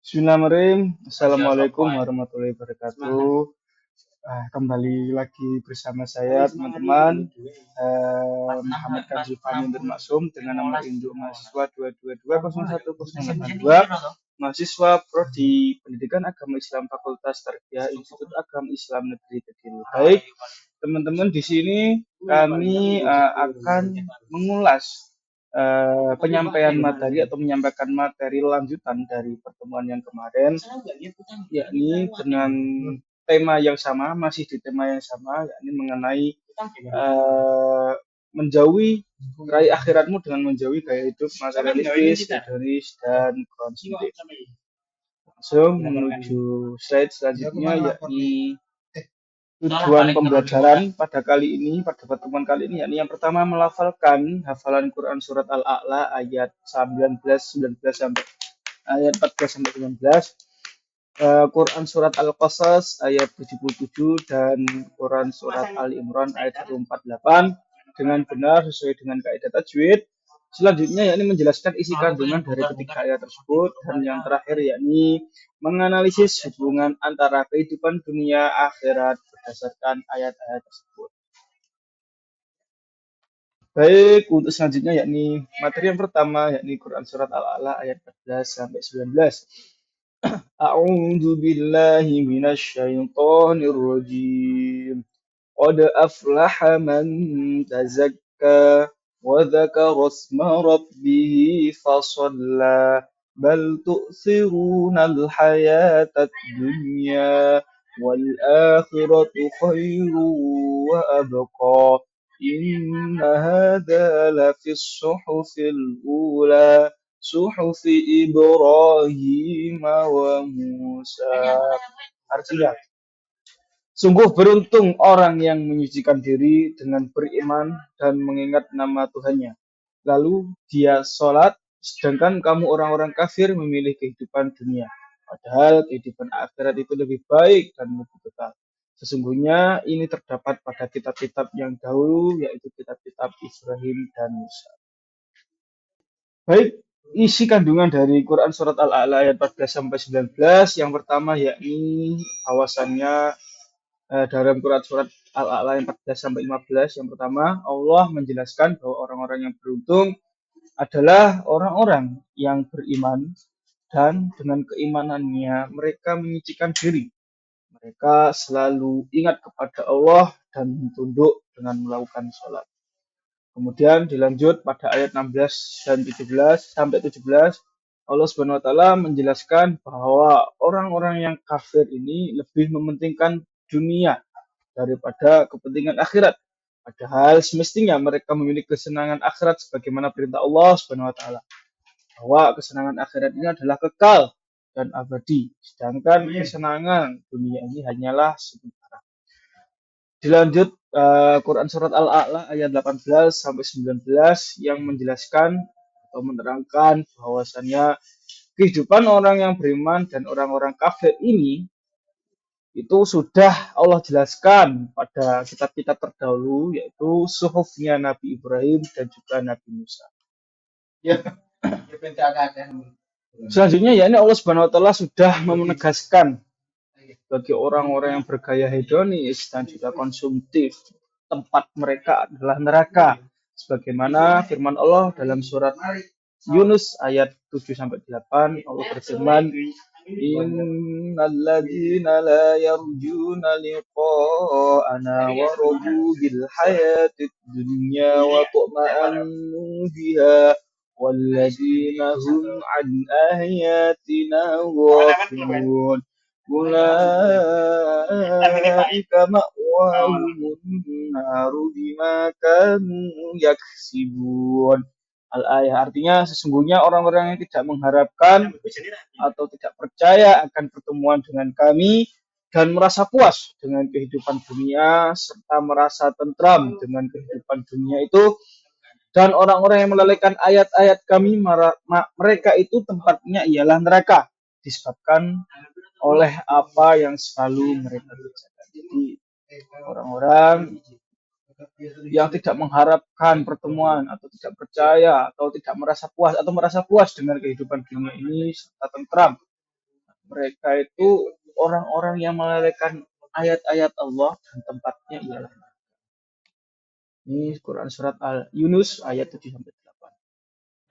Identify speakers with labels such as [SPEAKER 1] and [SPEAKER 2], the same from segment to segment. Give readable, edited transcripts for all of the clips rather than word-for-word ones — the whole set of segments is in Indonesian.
[SPEAKER 1] Bismillahirrahmanirrahim. Assalamualaikum warahmatullahi wabarakatuh. Kembali lagi bersama saya teman-teman Muhammad Kanji Fahmi Maksum dengan nomor induk mahasiswa 222010882, mahasiswa Prodi Pendidikan Agama Islam Fakultas Tarbiyah Institut Agama Islam Negeri Kediri. Baik, teman-teman, di sini kami akan mengulas penyampaian materi atau menyampaikan materi lanjutan dari pertemuan yang kemarin, yakni dengan tema yang sama, masih di tema yang sama, yakni mengenai menjauhi raih akhiratmu dengan menjauhi gaya hidup materialistis, hedonis, dan konsumtif. Langsung menuju slide selanjutnya, yakni tujuan pembelajaran pada pertemuan kali ini, yakni yang pertama melafalkan hafalan Quran surat Al-A'la ayat 19 sampai ayat 14 sampai 19, Quran surat Al-Qasas ayat 77 dan Quran surat Ali Imran ayat 148 dengan benar sesuai dengan kaidah tajwid. Selanjutnya yakni menjelaskan isi kandungan dari ketiga ayat tersebut, dan yang terakhir yakni menganalisis hubungan antara kehidupan dunia akhirat berdasarkan ayat-ayat tersebut. Baik, untuk selanjutnya yakni materi yang pertama yakni Quran surat Al-A'la ayat 14 sampai 19. A'udzu billahi minasyaitonir rajim. Qad aflaha man tazakka wa dzakara isma rabbih fasalla bal tu'thiruna al-hayatad dunya wal akhiratu khairu wa abqa inna hadza lafis suhufil ula suhufi Ibrahim wa Musa. Artinya, sungguh beruntung orang yang menyucikan diri dengan beriman dan mengingat nama Tuhannya. Lalu dia sholat, sedangkan kamu orang-orang kafir memilih kehidupan dunia. Padahal kehidupan akhirat itu lebih baik dan lebih kekal. Sesungguhnya ini terdapat pada kitab-kitab yang dahulu, yaitu kitab-kitab Ibrahim dan Musa. Baik, isi kandungan dari Quran surat Al-A'la ayat 14 sampai 19 yang pertama yakni bahwasannya dalam Quran surat Al-A'la ayat 14 sampai 15 yang pertama Allah menjelaskan bahwa orang-orang yang beruntung adalah orang-orang yang beriman dan dengan keimanannya mereka menyucikan diri. Mereka selalu ingat kepada Allah dan tunduk dengan melakukan sholat. Kemudian dilanjut pada ayat 16 dan 17 sampai 17, Allah Subhanahu wa taala menjelaskan bahwa orang-orang yang kafir ini lebih mementingkan dunia daripada kepentingan akhirat. Padahal semestinya mereka memiliki kesenangan akhirat sebagaimana perintah Allah Subhanahu wa taala. Bahwa kesenangan akhirat ini adalah kekal dan abadi, sedangkan kesenangan dunia ini hanyalah sementara. Dilanjut Quran surat Al-A'la ayat 18 sampai 19 yang menjelaskan atau menerangkan bahwasannya kehidupan orang yang beriman dan orang-orang kafir ini itu sudah Allah jelaskan pada kitab-kitab terdahulu, yaitu suhufnya Nabi Ibrahim dan juga Nabi Musa. Ya. Selanjutnya yakni Allah Subhanahu wa taala sudah menegaskan bagi orang-orang yang bergaya hedonis dan juga konsumtif, tempat mereka adalah neraka. Sebagaimana firman Allah dalam surat Yunus ayat 7 sampai 8, Allah berfirman, Innal ladzina la yarjuna liqa'ana wa radu bil hayatid dunya wa tuma'annu biha walladzina hum an ayatina ghafilun ulaika ma'wahumun naru bima kanu yaksibun. Al-ayah artinya sesungguhnya orang-orang yang tidak mengharapkan atau tidak percaya akan pertemuan dengan kami dan merasa puas dengan kehidupan dunia serta merasa tentram dengan kehidupan dunia itu, dan orang-orang yang melalaikan ayat-ayat kami mereka itu tempatnya ialah neraka disebabkan oleh apa yang selalu mereka kerjakan. Jadi orang-orang yang tidak mengharapkan pertemuan atau tidak percaya atau tidak merasa puas dengan kehidupan dunia ini serta tentram mereka itu orang-orang yang melelehkan ayat-ayat Allah dan tempatnya ialah ini Quran surat Al-Yunus ayat 7 sampai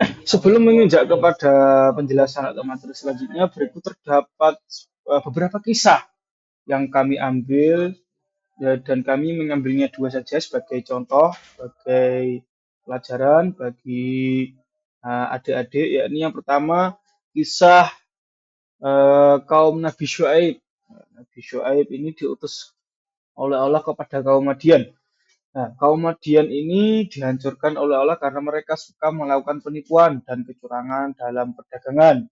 [SPEAKER 1] 8. Sebelum menginjak kepada penjelasan atau materi selanjutnya, berikut terdapat beberapa kisah yang kami ambil dan kami mengambilnya dua saja sebagai contoh, sebagai pelajaran bagi adik-adik. Yakni yang pertama kisah kaum Nabi Syuaib. Nabi Syuaib ini diutus oleh Allah kepada kaum Madian. Nah, kaum Madian ini dihancurkan oleh Allah karena mereka suka melakukan penipuan dan kecurangan dalam perdagangan.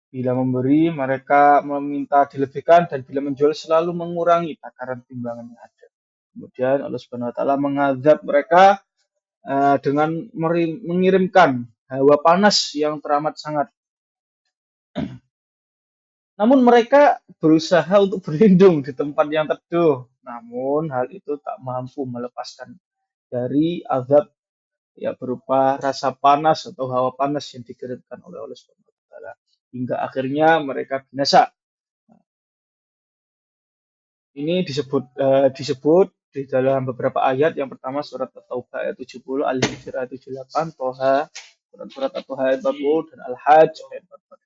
[SPEAKER 1] Bila memberi, mereka meminta dilebihkan dan bila menjual selalu mengurangi takaran timbangan yang ada. Kemudian Allah Subhanahu wa taala mengazab mereka dengan mengirimkan hawa panas yang teramat sangat. Namun mereka berusaha untuk berlindung di tempat yang teduh. Namun hal itu tak mampu melepaskan dari azab ya berupa rasa panas atau hawa panas yang dikirimkan oleh Allah Subhanahu wa taala hingga akhirnya mereka binasa. Ini disebut di dalam beberapa ayat. Yang pertama surat At-Taubah ayat 70, Al-Hijr ayat 78, Toha, surat At-Taubah ayat 40 dan Al-Hajj ayat 44.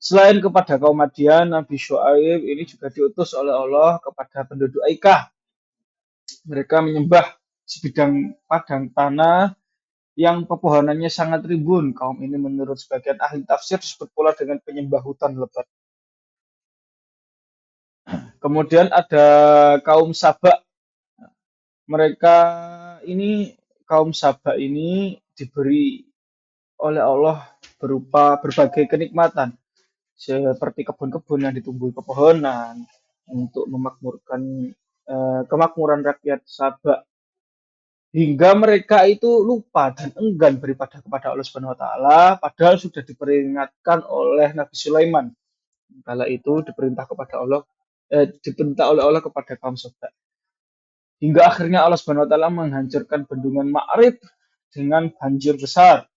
[SPEAKER 1] Selain kepada kaum Madian, Nabi Syuaib ini juga diutus oleh Allah kepada penduduk Aikah. Mereka menyembah sebidang padang tanah yang pepohonannya sangat rimbun. Kaum ini menurut sebagian ahli tafsir disebut pula dengan penyembah hutan lebat. Kemudian ada kaum Sabak. Mereka ini, kaum Sabak ini diberi oleh Allah berupa berbagai kenikmatan seperti kebun-kebun yang ditumbuhi pepohonan untuk memakmurkan kemakmuran rakyat Sabak hingga mereka itu lupa dan enggan beribadah kepada Allah Subhanahu wa taala padahal sudah diperingatkan oleh Nabi Sulaiman kala itu diperintah oleh Allah kepada kaum Sabak. Hingga akhirnya Allah Subhanahu wa taala menghancurkan bendungan Ma'rib dengan banjir besar.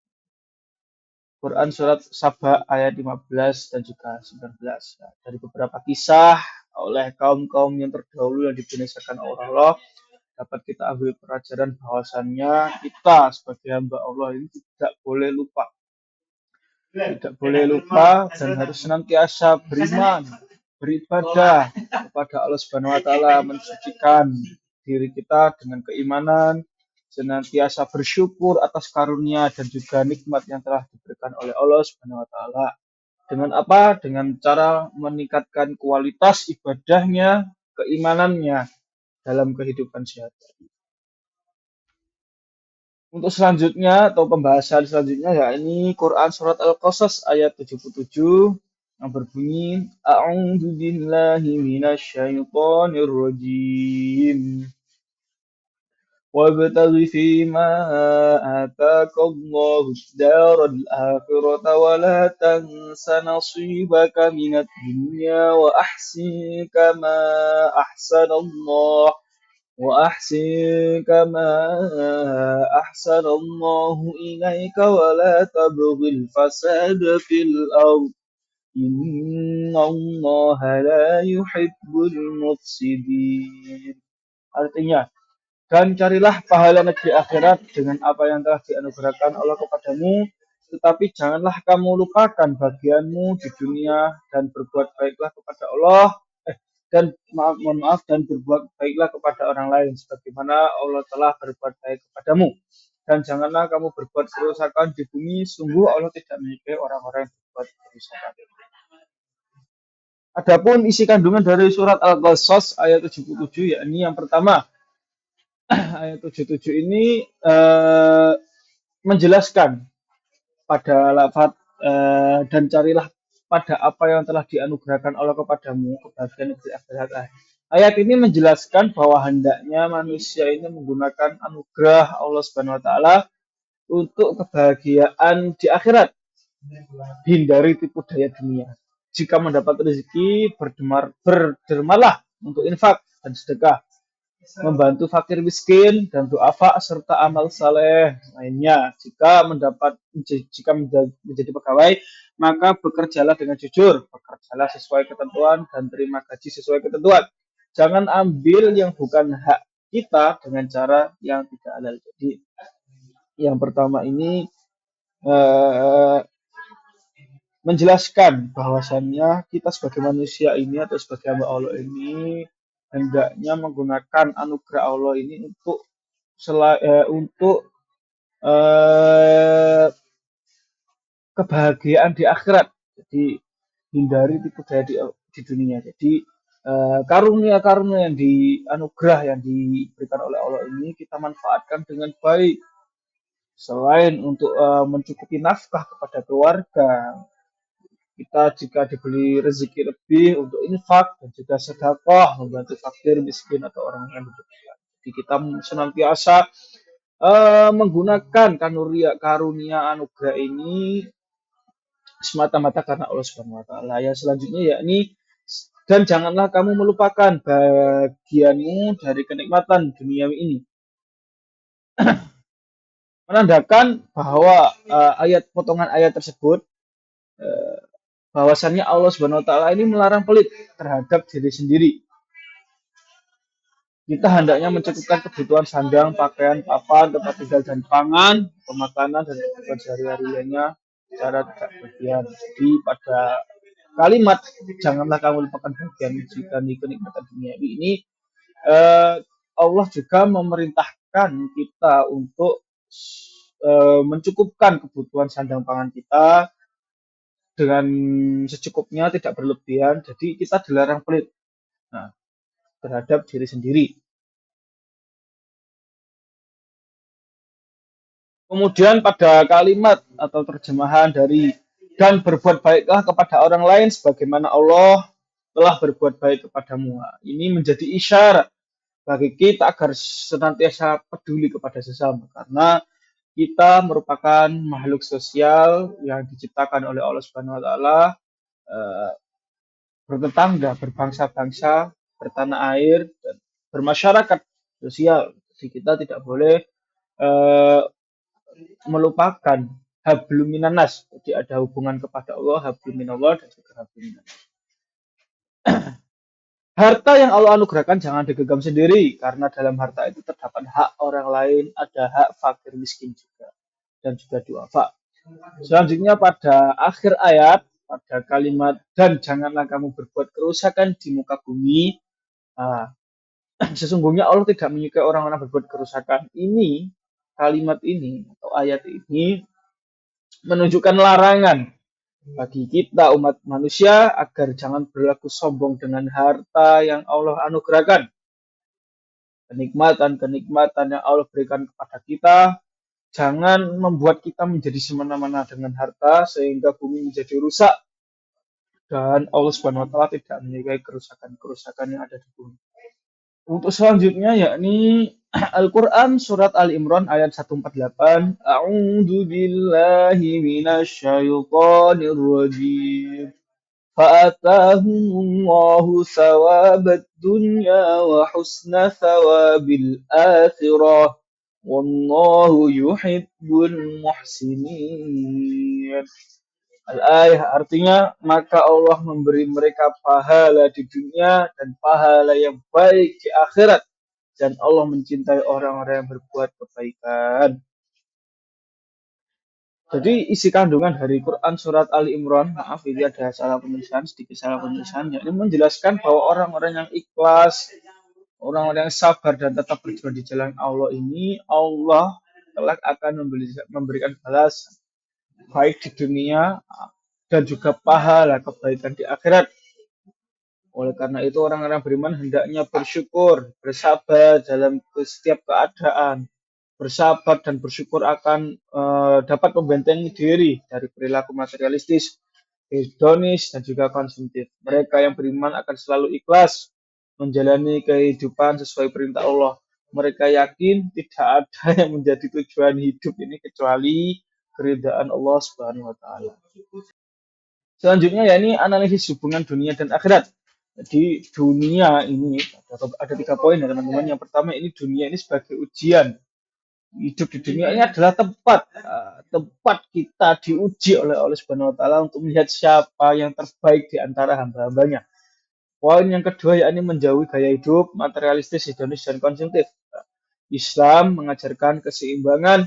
[SPEAKER 1] Quran surat Saba ayat 15 dan juga 19. Nah, dari beberapa kisah oleh kaum-kaum yang terdahulu yang dibinasakan oleh Allah dapat kita ambil pelajaran bahwasannya kita sebagai hamba Allah ini tidak boleh lupa dan harus senantiasa beriman, beribadah kepada Allah Subhanahu wa taala, mensucikan diri kita dengan keimanan, senantiasa bersyukur atas karunia dan juga nikmat yang telah diberikan oleh Allah Subhanahu wa taala. Dengan apa? Dengan cara meningkatkan kualitas ibadahnya, keimanannya dalam kehidupan sehari-hari. Untuk selanjutnya atau pembahasan selanjutnya yakni Quran surat Al-Qasas ayat 77 yang berbunyi A'udzu billahi minasyaitonir rajim. وابتغ فيما آتاك الله الدار الآخرة ولا تنس نصيبك من الدنيا وأحسن كما أحسن الله إليك ولا تبغ الفساد في الأرض إن الله لا يحب المفسدين. Artinya, dan carilah pahala negeri akhirat dengan apa yang telah dianugerahkan Allah kepadamu, tetapi janganlah kamu lupakan bagianmu di dunia dan berbuat baiklah kepada Allah dan berbuat baiklah kepada orang lain sebagaimana Allah telah berbuat baik kepadamu. Dan janganlah kamu berbuat kerusakan di bumi, sungguh Allah tidak menyukai orang-orang yang berbuat kerusakan. Adapun isi kandungan dari surat Al-Qasas ayat 77 yakni yang pertama ayat 77 ini menjelaskan pada lafaz dan carilah pada apa yang telah dianugerahkan Allah kepadamu kebahagiaan negeri akhirat. Ayat ini menjelaskan bahwa hendaknya manusia ini menggunakan anugerah Allah Subhanahu wa taala untuk kebahagiaan di akhirat. Hindari tipu daya dunia. Jika mendapat rezeki, berdermalah untuk infak dan sedekah, membantu fakir miskin dan duafa serta amal saleh lainnya. Jika menjadi pegawai, maka bekerjalah dengan jujur. bersalah sesuai ketentuan dan terima gaji sesuai ketentuan. Jangan ambil yang bukan hak kita dengan cara yang tidak halal. Jadi yang pertama ini eh, menjelaskan bahwasannya kita sebagai manusia ini atau sebagai hamba Allah ini hendaknya menggunakan anugerah Allah ini untuk eh, kebahagiaan di akhirat. Jadi hindari tipu daya di dunia. Jadi karunia-karunia yang anugerah yang diberikan oleh Allah ini kita manfaatkan dengan baik. Selain untuk mencukupi nafkah kepada keluarga, kita jika diberi rezeki lebih untuk infak dan juga sedekah membantu fakir, miskin atau orang yang berkebutuhan. Jadi kita senantiasa menggunakan karunia anugerah ini semata-mata karena Allah Subhanahu wa taala. Yang selanjutnya yakni dan janganlah kamu melupakan bagianmu dari kenikmatan duniawi ini. Menandakan bahwa potongan ayat tersebut bahwasannya Allah Subhanahu wa taala ini melarang pelit terhadap diri sendiri. Kita hendaknya mencukupkan kebutuhan sandang, pakaian, papan, tempat tinggal dan pangan, pemakanan dan kebutuhan sehari-hari lainnya secara tidak berlebihan. Jadi pada kalimat janganlah kamu lupakan bagian jika kenikmatan duniawi ini Allah juga memerintahkan kita untuk mencukupkan kebutuhan sandang pangan kita dengan secukupnya, tidak berlebihan. Jadi kita dilarang pelit terhadap diri sendiri. Kemudian pada kalimat atau terjemahan dari dan berbuat baiklah kepada orang lain sebagaimana Allah telah berbuat baik kepadamu. Ini menjadi isyarat bagi kita agar senantiasa peduli kepada sesama karena kita merupakan makhluk sosial yang diciptakan oleh Allah Subhanahu wa taala, bertetangga, berbangsa-bangsa, bertanah air dan bermasyarakat sosial. Jadi kita tidak boleh melupakan hablum minanas. Jadi ada hubungan kepada Allah, hablum minallah dan juga hablum minanas. Harta yang Allah anugerahkan jangan digenggam sendiri, karena dalam harta itu terdapat hak orang lain, ada hak fakir miskin juga, dan juga duafa. Selanjutnya pada akhir ayat, pada kalimat, dan janganlah kamu berbuat kerusakan di muka bumi. Sesungguhnya Allah tidak menyukai orang-orang berbuat kerusakan. Ini, kalimat ini, atau ayat ini, menunjukkan larangan bagi kita umat manusia agar jangan berlaku sombong dengan harta yang Allah anugerahkan. Kenikmatan yang Allah berikan kepada kita jangan membuat kita menjadi semena-mena dengan harta sehingga bumi menjadi rusak dan Allah Subhanahu wa taala tidak menyukai kerusakan-kerusakan yang ada di bumi. Untuk selanjutnya yakni Al-Quran surat Al-Imran ayat 148. A'udzu billahi minasyaitonir rajim. Fa'atahumullahu thawabad dunya wa husna thawabil akhirah. Wallahu yuhibbul muhsinin. Al-ayah artinya maka Allah memberi mereka pahala di dunia dan pahala yang baik di akhirat dan Allah mencintai orang-orang yang berbuat kebaikan. Jadi isi kandungan dari Quran surat Ali Imran, maaf ini ada sedikit salah penulisan, yakni menjelaskan bahwa orang-orang yang ikhlas, orang-orang yang sabar dan tetap berjuang di jalan Allah ini, Allah kelak akan memberikan balasan baik di dunia dan juga pahala kebaikan di akhirat. Oleh karena itu orang-orang beriman hendaknya bersyukur, bersabar dalam setiap keadaan, bersabar dan bersyukur akan dapat membentengi diri dari perilaku materialistis, hedonis dan juga konsumtif. Mereka yang beriman akan selalu ikhlas menjalani kehidupan sesuai perintah Allah. Mereka yakin tidak ada yang menjadi tujuan hidup ini kecuali keridhaan Allah Subhanahu wa taala. Selanjutnya yakni analisis hubungan dunia dan akhirat. Jadi dunia ini ada 3 poin ya teman-teman. Yang pertama ini dunia ini sebagai ujian. Hidup di dunia ini adalah tempat kita diuji oleh Allah Subhanahu wa taala untuk melihat siapa yang terbaik di antara hamba-hambanya. Poin yang kedua yakni menjauhi gaya hidup materialistis, hedonis dan konsumtif. Islam mengajarkan keseimbangan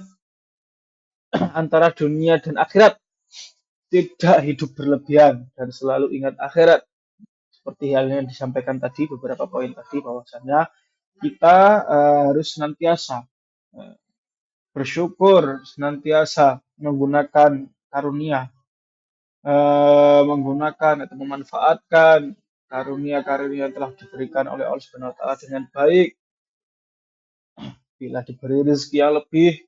[SPEAKER 1] antara dunia dan akhirat, tidak hidup berlebihan dan selalu ingat akhirat. Seperti halnya yang disampaikan tadi beberapa poin tadi bahwasanya kita harus senantiasa uh, bersyukur, senantiasa menggunakan karunia, menggunakan atau memanfaatkan karunia-karunia yang telah diberikan oleh Allah Subhanahu wa taala dengan baik. Bila diberi rezeki yang lebih,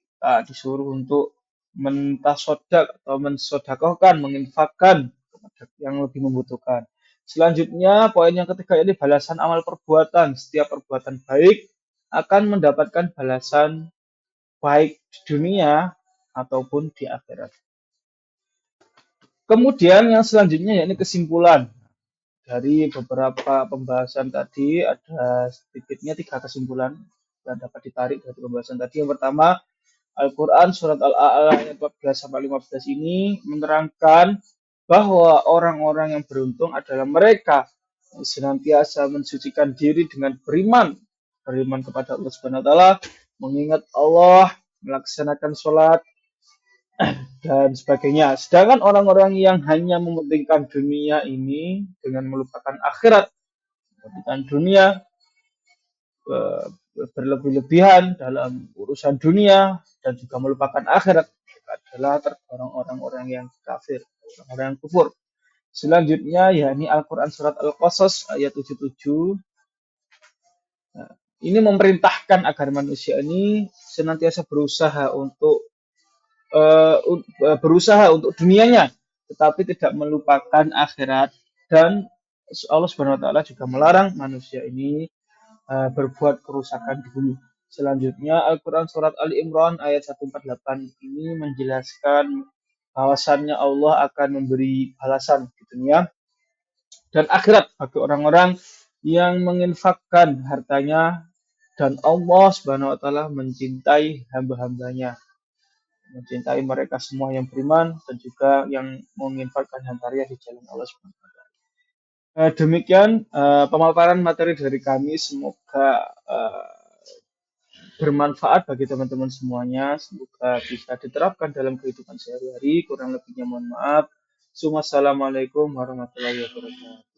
[SPEAKER 1] disuruh untuk mentasodak atau mensodakohkan, menginfakkan kepada yang lebih membutuhkan. Selanjutnya, poin yang ketiga ini balasan amal perbuatan. Setiap perbuatan baik akan mendapatkan balasan baik di dunia ataupun di akhirat. Kemudian yang selanjutnya yakni kesimpulan. Dari beberapa pembahasan tadi ada sedikitnya 3 kesimpulan yang dapat ditarik dari pembahasan tadi. Yang pertama, Al-Quran surat Al-A'la ayat 14-15 ini menerangkan bahwa orang-orang yang beruntung adalah mereka yang senantiasa mensucikan diri dengan beriman kepada Allah Subhanahu wa taala, mengingat Allah, melaksanakan sholat dan sebagainya. Sedangkan orang-orang yang hanya mementingkan dunia ini dengan melupakan akhirat, mementingkan dunia, berlebih-lebihan dalam urusan dunia dan juga melupakan akhirat adalah tergolong orang-orang yang kafir, orang-orang yang kufur. Selanjutnya yakni Al-Quran surat Al-Qasas ayat 77. Nah, ini memerintahkan agar manusia ini senantiasa berusaha untuk dunianya, tetapi tidak melupakan akhirat, dan Allah Subhanahu wa taala juga melarang manusia ini berbuat kerusakan di bumi. Selanjutnya Al-Quran surat Ali Imran ayat 148 ini menjelaskan bahwasannya Allah akan memberi balasan di dunia dan akhirat bagi orang-orang yang menginfakkan hartanya, dan Allah Subhanahu wa taala mencintai hamba-hambanya, mencintai mereka semua yang beriman dan juga yang menginfakkan hartanya di jalan Allah Subhanahu wa taala. Demikian pemaparan materi dari kami, semoga bermanfaat bagi teman-teman semuanya. Semoga bisa diterapkan dalam kehidupan sehari-hari. Kurang lebihnya mohon maaf. Assalamualaikum warahmatullahi wabarakatuh.